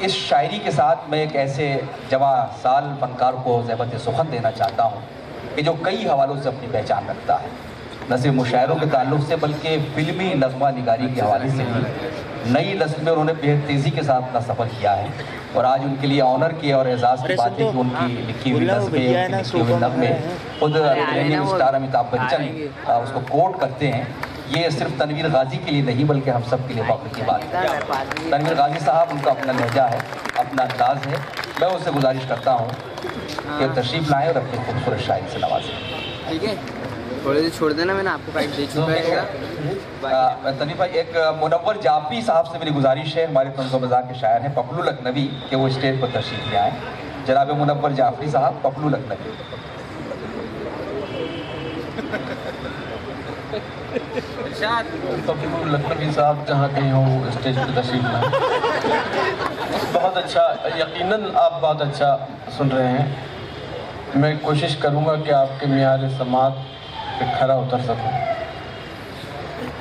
इस शायरी के साथ मैं एक ऐसे जवां साल फनकार को ज़हमत सुखन देना चाहता हूँ कि जो कई हवालों से अपनी पहचान रखता है, न सिर्फ मुशायरों के ताल्लुक से बल्कि फिल्मी नज़्मा निगारी के हवाले से भी नई नस्ल में उन्होंने बेहद तेज़ी के साथ अपना सफ़र किया है। और आज उनके लिए ऑनर की और एजाज़ की बात है कि उनकी लिखी हुई नज़्में, लिखी हुई नग़्में खुद मिलेनियम स्टार अमिताभ बच्चन उसको कोट करते हैं। ये सिर्फ तनवीर गाजी के लिए नहीं बल्कि हम सब के लिए फख्र की बात है। तनवीर गाजी साहब, उनका अपना लहजा है, अपना अंदाज़ है। मैं उससे गुजारिश करता हूँ कि तशरीफ़ लाएँ और अपनी खूबसूरत शायरी से नवाजें। ठीक है, थोड़े से छोड़ देना, मैंने आपको फाइट दे चुका है। तनीफ़ भाई, एक मुनव्वर जाफ़ी साहब से मेरी गुजारिश है, हमारे तंज़ो मज़ाक के शायर हैं पपलू लखनवी, के वो स्टेज पर तशरीफ़ ले आएँ। जनाब मुनव्वर जाफ़ी साहब, पपलू लखनवी। पपलू लखनवी साहब जहाँ कहीं हो स्टेज पर तशरीफ लाएं। बहुत अच्छा, यकीनन आप बहुत अच्छा सुन रहे हैं। मैं कोशिश करूँगा कि आपके मियार समात पे खरा उतर सकूँ।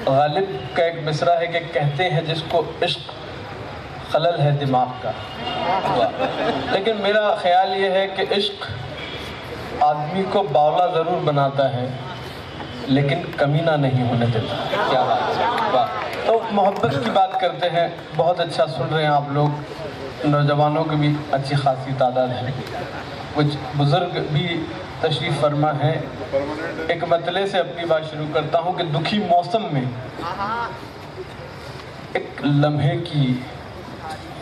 गालिब का एक मिसरा है कि कहते हैं जिसको इश्क खलल है दिमाग का, लेकिन मेरा ख्याल ये है कि इश्क आदमी को बावला ज़रूर बनाता है लेकिन कमीना नहीं होने देता। क्या बात है, वाह। तो मोहब्बत की बात करते हैं। बहुत अच्छा सुन रहे हैं आप लोग, नौजवानों की भी अच्छी खासी तादाद है, कुछ बुज़ुर्ग भी तशरीफ़ फरमा है। एक मतले से अपनी बात शुरू करता हूँ कि दुखी मौसम में एक लम्हे की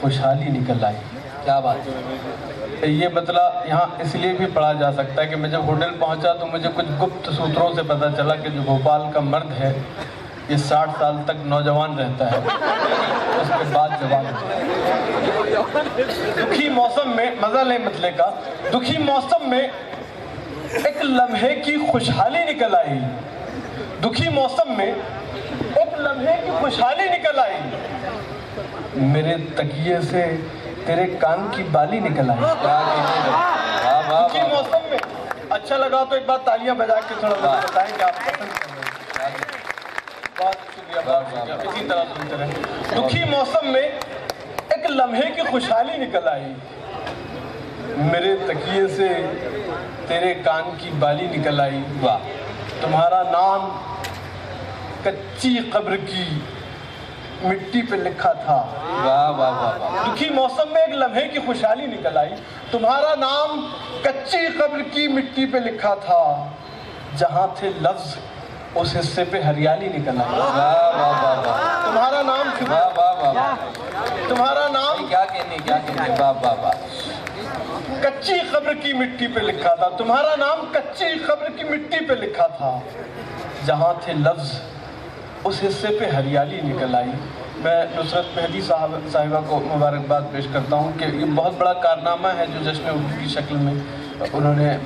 खुशहाली निकल आई। क्या बात है। ये मतलब यहाँ इसलिए भी पढ़ा जा सकता है कि मैं जब होटल पहुँचा तो मुझे कुछ गुप्त सूत्रों से पता चला कि जो भोपाल का मर्द है ये 60 साल तक नौजवान रहता है, उसके बाद जवान। दुखी मौसम में, मज़ा लें मतले का, दुखी मौसम में एक लम्हे की खुशहाली निकल आई। दुखी मौसम में एक लम्हे की खुशहाली निकल आई। मेरे तकिए से तेरे कान की बाली निकल आई। दुखी मौसम में अच्छा लगा तो एक बार तालियां बजा के थोड़ा बताएं कि आप पसंद कर रहे हैं। बहुत शुक्रिया, बहुत शुक्रिया, इसी तरह सुनते रहें। दुखी मौसम में एक लम्हे की खुशहाली निकल आई। मेरे तकिए से तेरे कान की बाली निकल आई। वाह। तुम्हारा नाम कच्ची कब्र की मिट्टी पे लिखा था। वाह वाह वाह वाह। दुखी मौसम में एक लम्हे की खुशहाली निकल आई। तुम्हारा नाम कच्ची कब्र की मिट्टी पे लिखा था, जहाँ थे लफ्ज उस हिस्से पे हरियाली निकल आई। वाह वाह वाह वाह। तुम्हारा नाम वाह वाह वाह वाह। तुम्हारा नाम क्या कहने वाह वाह वाह। कच्ची कब्र की मिट्टी पे लिखा था, तुम्हारा नाम कच्ची कब्र की मिट्टी पे लिखा था, जहाँ थे लफ्ज उस हिस्से पे हरियाली निकल आई। मैं नुसरत मेहदी साहिबा को मुबारकबाद पेश करता हूँ कि ये बहुत बड़ा कारनामा है जो जश्न उर्दू की शक्ल में उन्होंने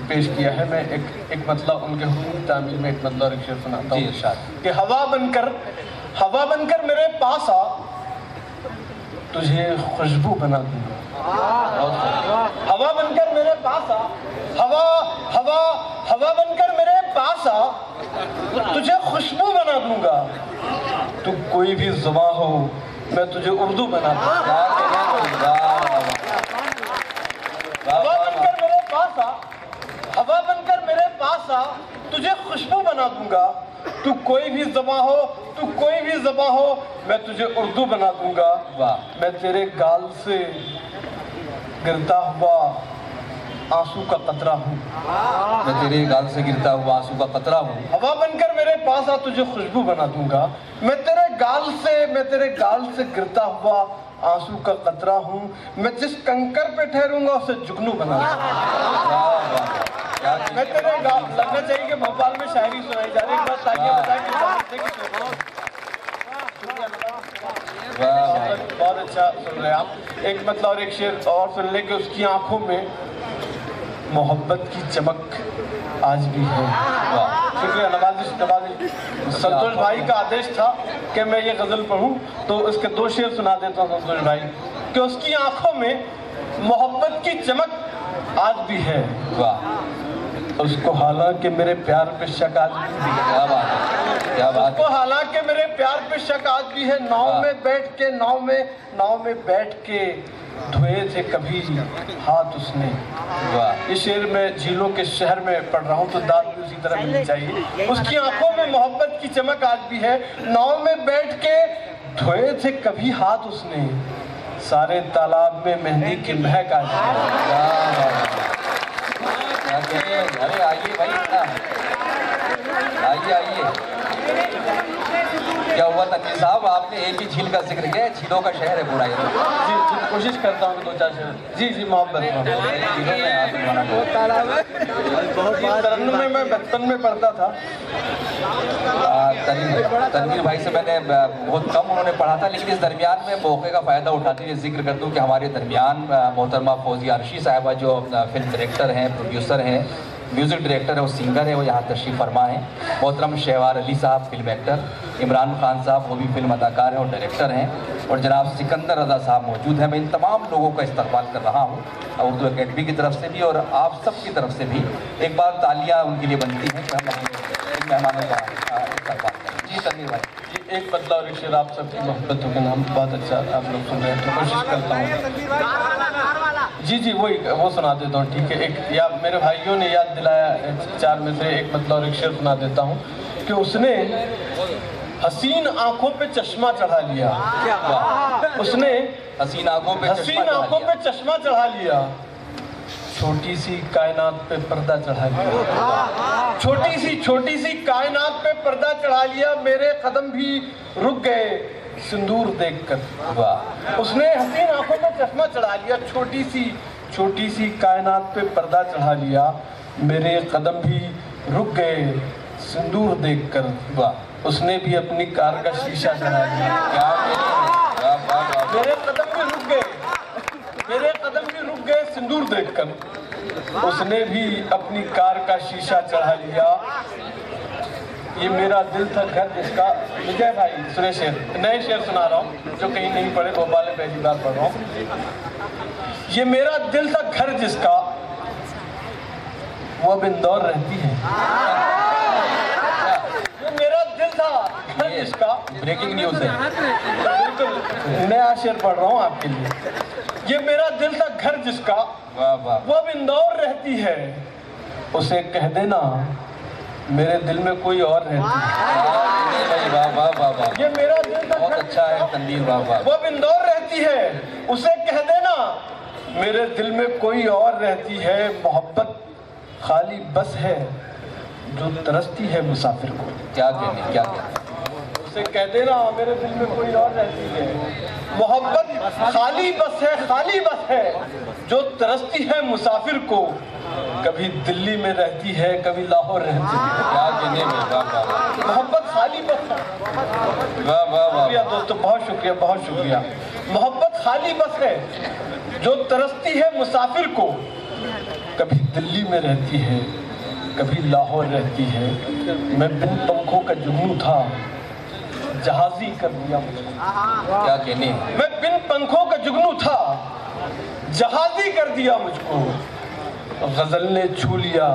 पेश किया है। मैं एक मतलब उनके हुकूक तामील में एक मतलब और एक शेर सुनाता हूँ कि हवा बनकर मेरे पास आ, तुझे खुशबू बना दूंगा। हवा बनकर मेरे पास आ, हवा बनकर मेरे पास आ, तुझे खुशबू बना दूंगा। तू कोई भी ज़ुबान हो, मैं तुझे उर्दू बना दूंगा। हवा बनकर मेरे पास आ, हवा बनकर मेरे पास आ, तुझे खुशबू बना दूंगा। तू कोई भी ज़बां हो, मैं तुझे उर्दू बना दूंगा। मैं तेरे गाल से गिरता हुआ आंसू का कतरा हूँ, मैं तेरे गाल से गिरता हुआ आंसू का कतरा हूँ। हवा बनकर मेरे पास आ, तुझे खुशबू बना दूंगा। मैं तेरे गाल से गिरता हुआ आंसू का कतरा हूँ। मैं जिस कंकर पे ठहरूंगा उसे जुगनू बना दूंगा। मैं तेरे गाल लगना चाहिए कि भोपाल में शायरी सुनाई जा रही है, बस ताकि बहुत अच्छा सुन रहे आप। एक मतलब और एक शेर और सुन ले कि उसकी आंखों में मोहब्बत की चमक आज भी है। शुक्रिया, नवाजिश। संतोष भाई का आदेश था कि मैं ये गजल पढ़ूं, तो इसके 2 शेर सुना देता हूँ संतोष भाई कि उसकी आंखों में मोहब्बत की चमक आज भी है। उसको हालांकि मेरे प्यार पे शक आज भी है। क्या बात। उसको हालांकि मेरे प्यार पे शक आज भी है। नाव में बैठ के धोए थे कभी हाथ उसने। ये शेर मैं झीलों के शहर में पढ़ रहा हूँ, तो दाद भी उसी तरह मिलनी चाहिए। उसकी आंखों में मोहब्बत की चमक आज भी है। नाव में बैठ के धोए थे कभी हाथ उसने, सारे तालाब में मेहंदी की महक आज भी है। अरे आइए भाई, आइए। क्या हुआ तनवीर साहब, आपने एक ही झील का जिक्र किया, झीलों का शहर है पूरा ये। जी, कोशिश करता हूँ 2-4 शेर। जी मोहब्बत तरन्नुम में मैं बचपन में पढ़ता था। तनवीर भाई से मैंने बहुत कम उन्होंने पढ़ा था, लेकिन इस दरमियान में मौके का फ़ायदा उठाते हुए जिक्र कर दूँ कि हमारे दरमियान मोहतरमा फौजिया अर्शी साहिबा जो फिल्म डायरेक्टर हैं, प्रोड्यूसर हैं, म्यूज़िक डायरेक्टर है, वो सिंगर है, वो यहाँ तशरीफ़ फरमा है। मोहतरम शहवार अली साहब फिल्म एक्टर, इमरान खान साहब वो भी फिल्म अदाकार हैं और डायरेक्टर हैं, और जनाब सिकंदर रज़ा साहब मौजूद हैं। मैं इन तमाम लोगों का इस्तकबाल कर रहा हूँ उर्दू अकेडमी की तरफ से भी और आप सब की तरफ से भी। एक बार तालियाँ उनके लिए बनती हैं कि हम अपने मेहमानों का इस्तकबाल करें। जी तनवीर भाई। जी, एक बदला और एक शेर आप सबकी मोहब्बतों के नाम। बहुत अच्छा आप लोग सुन रहे हैं, तो कोशिश करता हूँ। जी वो सुना देता हूँ, ठीक है। एक या मेरे भाइयों ने याद दिलाया 4 में से एक मतलब और एक शेर सुना देता हूँ कि उसने हसीन आंखों पे चश्मा चढ़ा लिया। उसने हसीन आंखों पे चश्मा चढ़ा लिया, छोटी सी कायनात पे पर्दा चढ़ा लिया। छोटी सी कायनात पे पर्दा चढ़ा लिया, मेरे कदम भी रुक गए सिंदूर देखकर। उसने हसीन आंखों पे चश्मा चढ़ा लिया, छोटी सी कायनात पे पर्दा चढ़ा लिया, मेरे कदम भी रुक गए सिंदूर देखकर। उसने भी अपनी कार का शीशा चढ़ा लिया। मेरे कदम भी रुक गए सिंदूर देखकर। उसने भी अपनी कार का शीशा चढ़ा लिया। ये मेरा दिल था घर जिसका। विजय भाई सुने शेर, नए शेर सुना रहा हूँ जो कहीं नहीं पढ़े, भोपाल में पहली बार पढ़ रहा हूँ। ये मेरा दिल था घर जिसका, वो अब इंदौर रहती है। ये मेरा दिल था घर जिसका, ब्रेकिंग न्यूज़ है, बिल्कुल नया शेर पढ़ रहा हूँ आपके लिए। ये मेरा दिल था घर जिसका, वो अब इंदौर रहती है। उसे कह देना मेरे दिल में कोई और रहती है। वाह वाह वाह वाह, ये मेरा दिल का बहुत अच्छा है तनवीर, वाह वाह। वो इंदौर रहती है, उसे कह देना मेरे दिल में कोई और रहती है, मोहब्बत खाली बस है जो तरसती है मुसाफिर को। क्या कहने, क्या कहने, उसे कह देना मेरे दिल में कोई और रहती है, मोहब्बत खाली बस है, खाली बस है जो तरसती है मुसाफिर को। कभी दिल्ली में रहती है, कभी लाहौर रहती है। क्या कहने में, वाह वाह मोहब्बत खाली बस है। वाह वाह वाह। शुक्रिया दोस्तों, बहुत शुक्रिया, बहुत शुक्रिया। मोहब्बत खाली बस है जो तरसती है मुसाफिर को। कभी दिल्ली में रहती है, कभी लाहौर रहती है। मैं बिन पंखों का जुगनू था, जहाजी कर दिया मुझको। क्या कहने, मैं बिन पंखों का जुगनू था, जहाजी कर दिया मुझको। गजल ने छू लिया,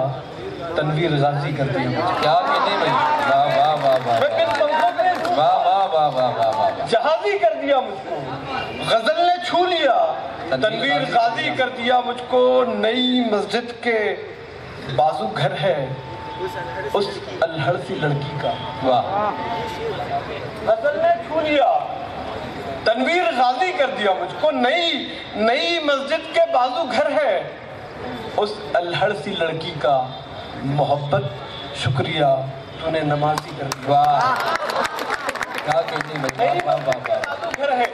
तनवीर गाजी कर दिया मुझको। क्या कहने भाई, वाह वाह वाह वाह मैं बिन पंखों का वाह वाह वाह वाह वाह वाह। जहाजी कर दिया मुझको, गजल ने छू लिया, तनवीर गाजी कर दिया मुझको। नई मस्जिद के बाजू घर है उस अल्हड़ सी लड़की का। वाह, गजल ने छू लिया, तनवीर गाजी कर दिया मुझको। नई मस्जिद के बाजू घर है उस अल्हड़ सी लड़की का। मोहब्बत शुक्रिया तूने नमाजी कर दिया। वाह, क्या कहने भाई, वाह वाह वाह। घर है,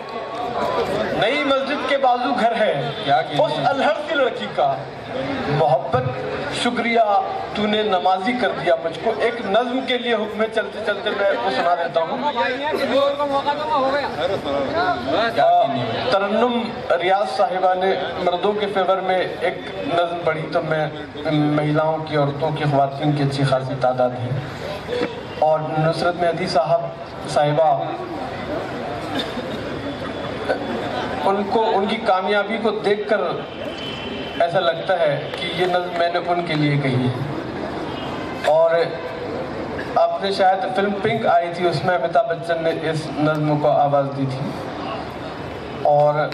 नई मस्जिद के बाजू घर है क्या कहने? उस अल्हड़ सी लड़की का। मोहब्बत शुक्रिया तूने नमाजी कर दिया मुझको। एक नज्म के लिए हुक्म चलते चलते मैं वो सुना देता हूँ। क्या कहने भाई, तरन्नुम रियाज साहिबा ने मर्दों के फेवर में एक नज्म पढ़ी, तो मैं महिलाओं की, औरतों की, ख्वातीन की अच्छी खासी तादाद है। और नुसरत मेहदी साहिबा, उनको उनकी कामयाबी को देखकर ऐसा लगता है कि ये नज़्म मैंने उनके लिए कही है। और आपने शायद फिल्म पिंक आई थी, उसमें अमिताभ बच्चन ने इस नज़्म को आवाज़ दी थी। और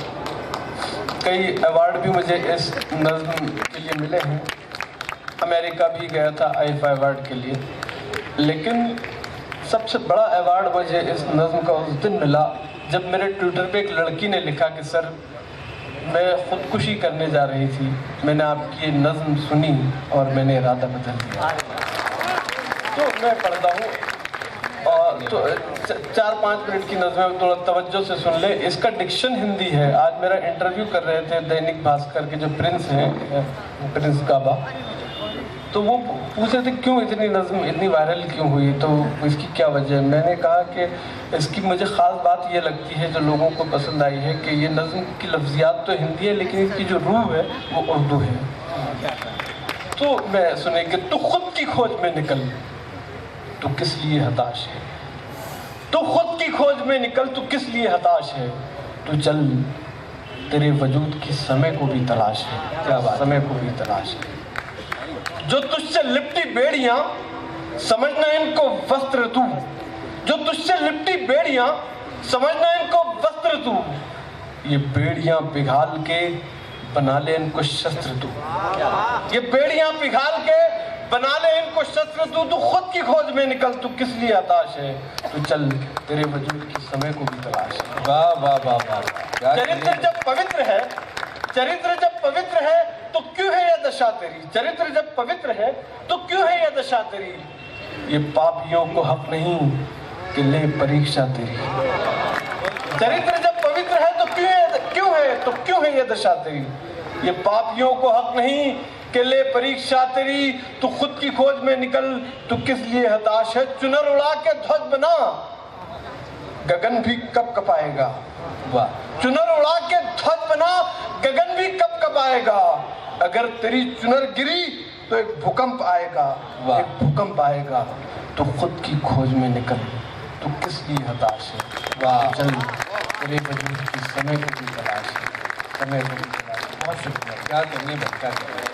कई अवार्ड भी मुझे इस नज़्म के लिए मिले हैं। अमेरिका भी गया था आईफा अवार्ड के लिए, लेकिन सबसे बड़ा अवार्ड मुझे इस नज़्म का उस दिन मिला जब मेरे ट्विटर पे एक लड़की ने लिखा कि सर मैं खुदकुशी करने जा रही थी, मैंने आपकी ये नज़्म सुनी और मैंने इरादा बदल दिया। तो मैं पढ़ता हूँ और तो 4-5 मिनट की नज़्म थोड़ा तवज्जो से सुन ले। इसका डिक्शन हिंदी है। आज मेरा इंटरव्यू कर रहे थे दैनिक भास्कर के जो प्रिंस हैं, प्रिंस काबा, तो वो पूछ रहे थे क्यों इतनी नज़्म इतनी वायरल क्यों हुई, तो इसकी क्या वजह है। मैंने कहा कि इसकी मुझे ख़ास बात ये लगती है जो लोगों को पसंद आई है कि ये नज़्म की लफ्ज़ियात तो हिंदी है लेकिन इसकी जो रूह है वो उर्दू है। तो मैं सुनेंगे, तो खुद की खोज में निकल, तो किस लिए हताश है। तो खुद की खोज में निकल, तो किस लिए हताश है। तो चल तेरे वजूद की समय को भी तलाश है। क्या बात, समय को भी तलाश है। जो तुझसे लिपटी बेड़ियां समझना इनको वस्त्र तू, जो तुझसे लिपटी बेड़ियां समझना इनको वस्त्र तू। ये बेड़ियां पिघाल के बना ले इनको शस्त्र तू। ये बेड़ियां पिघाल के बना ले इनको शस्त्र तू। तू खुद की खोज में निकल, तू किस लिए हताश है। तो चल तेरे वजूद की समय को भी तलाश है। वाह वाह वाह वाह। चरित्र जब पवित्र है, चरित्र जब पवित्र है तो क्यों है यह दशा तेरी। चरित्र जब पवित्र है तो क्यों है यह दशा तेरी। ये पापियों को हक नहीं कि ले परीक्षा तेरी। चरित्र जब पवित्र है तो क्यों है यह दशा तेरी। ये पापियों को हक नहीं कि ले परीक्षा तेरी। तू खुद की खोज में निकल, तू किस लिए हताश है। चुनर उड़ा के ध्वज बना, गगन भी कब कपाएगा। वाह, चुनर उड़ा के ध्वज बना, गगन भी कब कब आएगा। अगर तेरी चुनर गिरी तो एक भूकंप आएगा, एक भूकंप आएगा। तो खुद की खोज में निकल, तो किस लिए हताश है। वाह, चल तेरे वजूद की समय को भी तलाश है, समय को भी तलाश है। बहुत शुक्रिया। क्या कहने, क्या कहने।